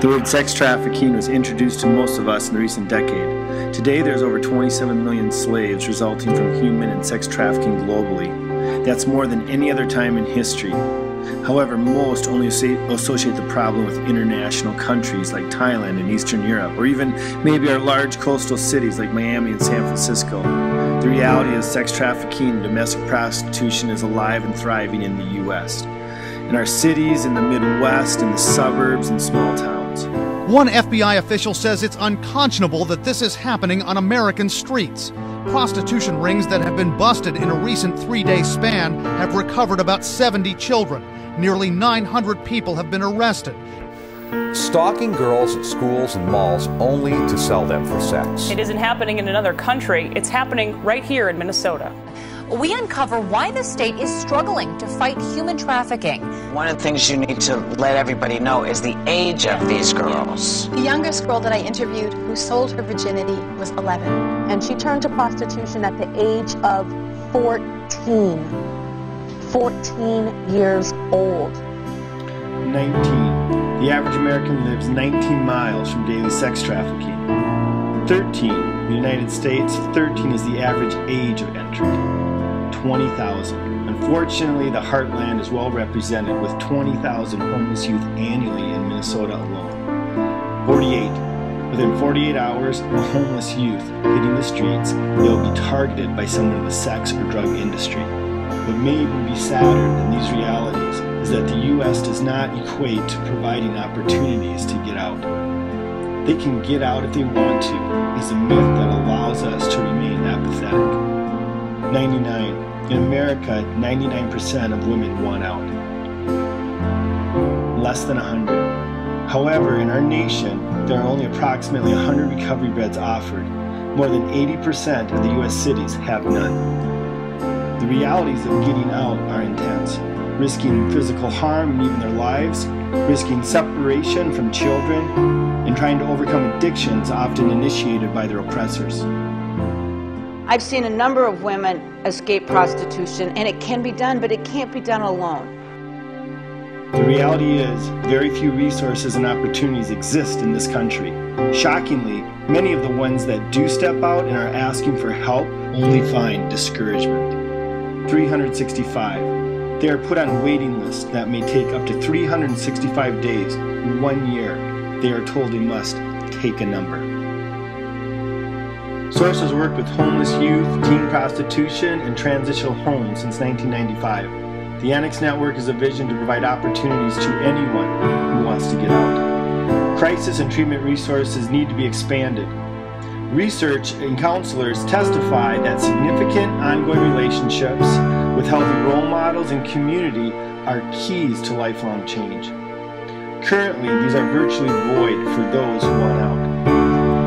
The word sex trafficking was introduced to most of us in the recent decade. Today there's over 27 million slaves resulting from human and sex trafficking globally. That's more than any other time in history. However, most only associate the problem with international countries like Thailand and Eastern Europe, or even maybe our large coastal cities like Miami and San Francisco. The reality is sex trafficking and domestic prostitution is alive and thriving in the U.S. in our cities, in the Midwest, in the suburbs, and small towns. One FBI official says it's unconscionable that this is happening on American streets. Prostitution rings that have been busted in a recent 3-day span have recovered about 70 children. Nearly 900 people have been arrested. Stalking girls at schools and malls only to sell them for sex. It isn't happening in another country. It's happening right here in Minnesota. We uncover why the state is struggling to fight human trafficking. One of the things you need to let everybody know is the age of these girls. The youngest girl that I interviewed who sold her virginity was 11. And she turned to prostitution at the age of 14. 14 years old. 19. The average American lives 19 miles from daily sex trafficking. 13. In the United States, 13 is the average age of entry. 20,000. Unfortunately, the heartland is well represented with 20,000 homeless youth annually in Minnesota alone. 48. Within 48 hours of a homeless youth hitting the streets, they'll be targeted by someone in the sex or drug industry. What may even be sadder than these realities is that the U.S. does not equate to providing opportunities to get out. They can get out if they want to, is a myth that allows us to remain apathetic. 99. In America, 99% of women want out. Less than 100. However, in our nation, there are only approximately 100 recovery beds offered. More than 80% of the U.S. cities have none. The realities of getting out are intense, risking physical harm and even their lives, risking separation from children, and trying to overcome addictions often initiated by their oppressors. I've seen a number of women escape prostitution, and it can be done, but it can't be done alone. The reality is, very few resources and opportunities exist in this country. Shockingly, many of the ones that do step out and are asking for help only find discouragement. 365. They are put on waiting lists that may take up to 365 days, 1 year. They are told they must take a number. Sources work with homeless youth, teen prostitution, and transitional homes since 1995. The Annex network is a vision to provide opportunities to anyone who wants to get out. Crisis and treatment resources need to be expanded. Research and counselors testify that significant ongoing relationships with healthy role models and community are keys to lifelong change. Currently, these are virtually void for those who want out.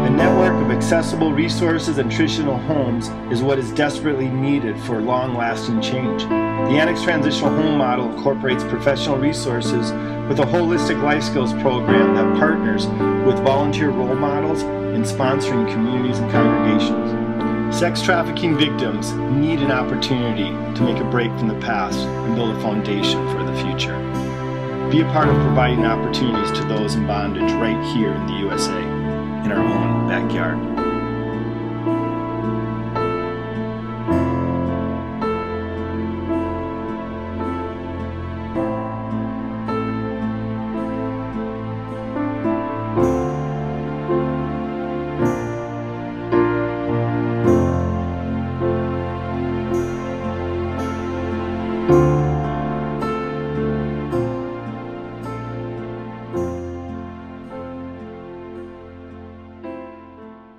A network of accessible resources and transitional homes is what is desperately needed for long-lasting change. The Annex Transitional Home Model incorporates professional resources with a holistic life skills program that partners with volunteer role models in sponsoring communities and congregations. Sex trafficking victims need an opportunity to make a break from the past and build a foundation for the future. Be a part of providing opportunities to those in bondage right here in the USA. In our own backyard.